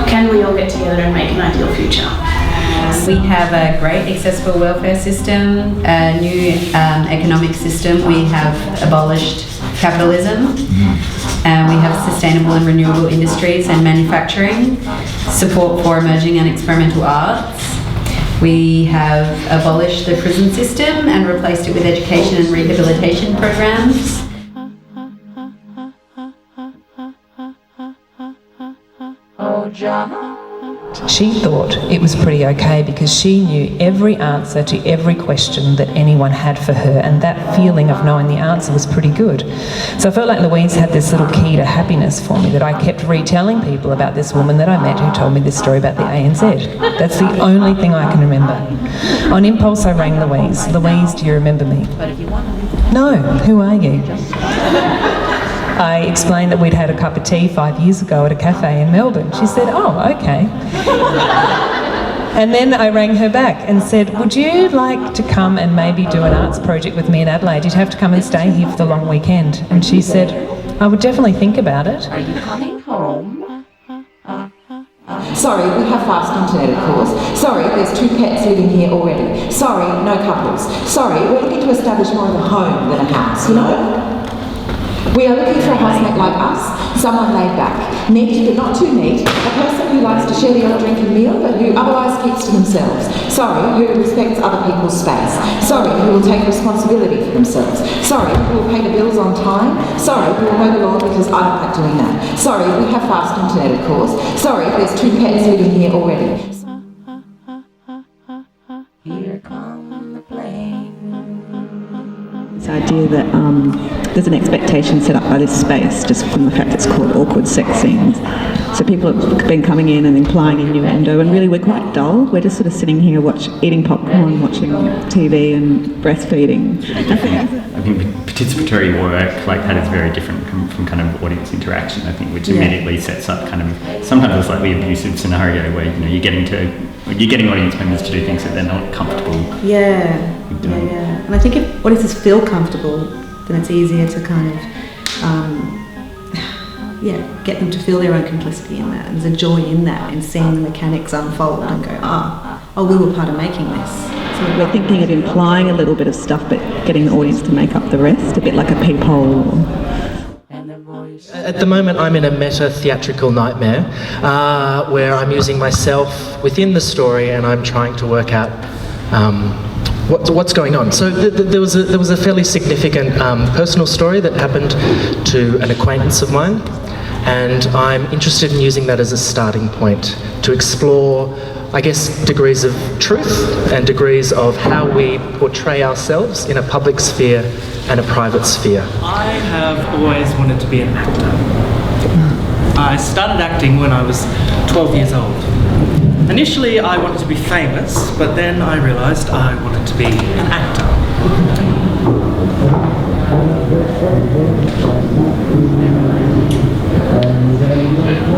Can we all get together and make an ideal future? We have a great accessible welfare system, a new economic system. We have abolished capitalism, and we have sustainable and renewable industries and manufacturing, support for emerging and experimental arts. We have abolished the prison system and replaced it with education and rehabilitation programs. She thought it was pretty okay because she knew every answer to every question that anyone had for her, and that feeling of knowing the answer was pretty good. So I felt like Louise had this little key to happiness for me that I kept retelling people about this woman that I met who told me this story about the ANZ. That's the only thing I can remember. On impulse I rang Louise. Louise, do you remember me? No, who are you? I explained that we'd had a cup of tea 5 years ago at a cafe in Melbourne. She said, oh, okay. And then I rang her back and said, would you like to come and maybe do an arts project with me in Adelaide? You'd have to come and stay here for the long weekend. And she said, I would definitely think about it. Are you coming home? Sorry, we have fast internet, of course. Sorry, there's 2 pets living here already. Sorry, no couples. Sorry, we're looking to establish more of a home than a house, you know? We are looking for a housemate like us, someone laid back, neat but not too neat, a person who likes to share the odd drink and meal but who otherwise keeps to themselves. Sorry, who respects other people's space. Sorry, who will take responsibility for themselves. Sorry, who will pay the bills on time. Sorry, who will mow the lawn because I don't like doing that. Sorry, we have fast internet, of course. Sorry, there's 2 pets living here already. Here come the plane. This idea that there's an expectation set up by this space just from the fact it's called awkward sex scenes. So people have been coming in and implying innuendo, and really we're quite dull. We're just sort of sitting here eating popcorn, watching TV and breastfeeding. I think participatory work like that is very different from kind of audience interaction, I think, which immediately sets up kind of sometimes a slightly abusive scenario where, you know, you're getting audience members to do things that they're not comfortable with doing. Yeah. And I think if audiences feel comfortable, then it's easier to kind of get them to feel their own complicity in that and the joy in that and seeing the mechanics unfold and go, we were part of making this. So we're thinking of implying a little bit of stuff but getting the audience to make up the rest, a bit like a peephole. At the moment I'm in a meta-theatrical nightmare where I'm using myself within the story and I'm trying to work out what's going on. So there was a fairly significant personal story that happened to an acquaintance of mine, and I'm interested in using that as a starting point to explore, I guess, degrees of truth and degrees of how we portray ourselves in a public sphere and a private sphere. I have always wanted to be an actor. I started acting when I was 12 years old. Initially I wanted to be famous, but then I realised I wanted to be an actor.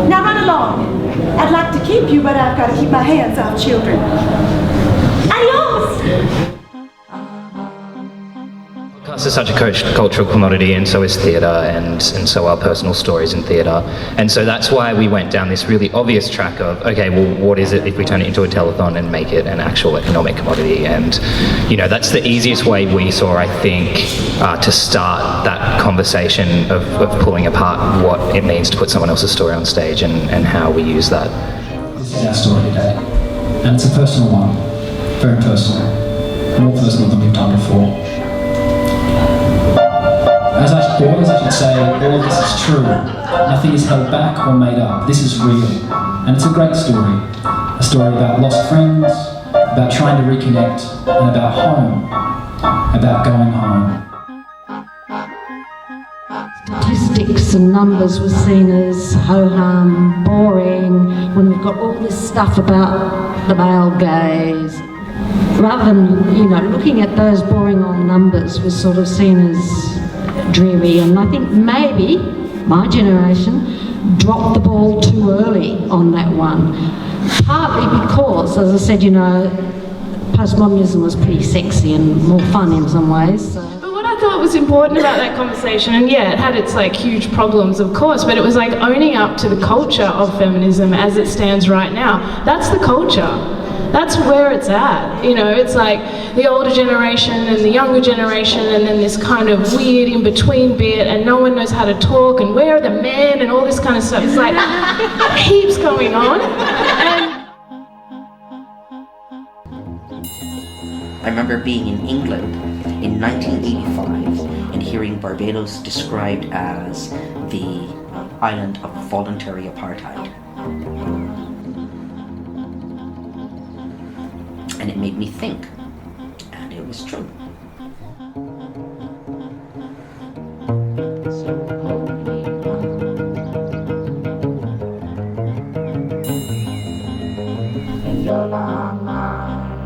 Now run along. I'd like to keep you, but I've got to keep my hands off children. Adios! Podcasts are such a cultural commodity, and so is theatre, and so are personal stories in theatre. And so that's why we went down this really obvious track of, okay, well, what is it if we turn it into a telethon and make it an actual economic commodity? And, you know, that's the easiest way we saw, I think, to start that conversation of pulling apart what it means to put someone else's story on stage and how we use that. This is our story today, and it's a personal one, very personal, more personal than we've done before. As I should say, all of this is true. Nothing is held back or made up. This is real. And it's a great story. A story about lost friends, about trying to reconnect, and about home. About going home. Statistics and numbers were seen as ho-hum, boring, when we've got all this stuff about the male gaze. Rather than, you know, looking at those boring old numbers was sort of seen as dreary, and I think maybe my generation dropped the ball too early on that one. Partly because, as I said, you know, postmodernism was pretty sexy and more fun in some ways. So. But what I thought what was important about that conversation, and yeah, it had its like huge problems, of course, but it was like owning up to the culture of feminism as it stands right now. That's the culture. That's where it's at. You know, it's like the older generation and the younger generation, and then this kind of weird in-between bit, and no one knows how to talk, and where are the men, and all this kind of stuff. It's like heaps going on. And I remember being in England in 1985 and hearing Barbados described as the island of voluntary apartheid. And it made me think, and it was true. In your long arms.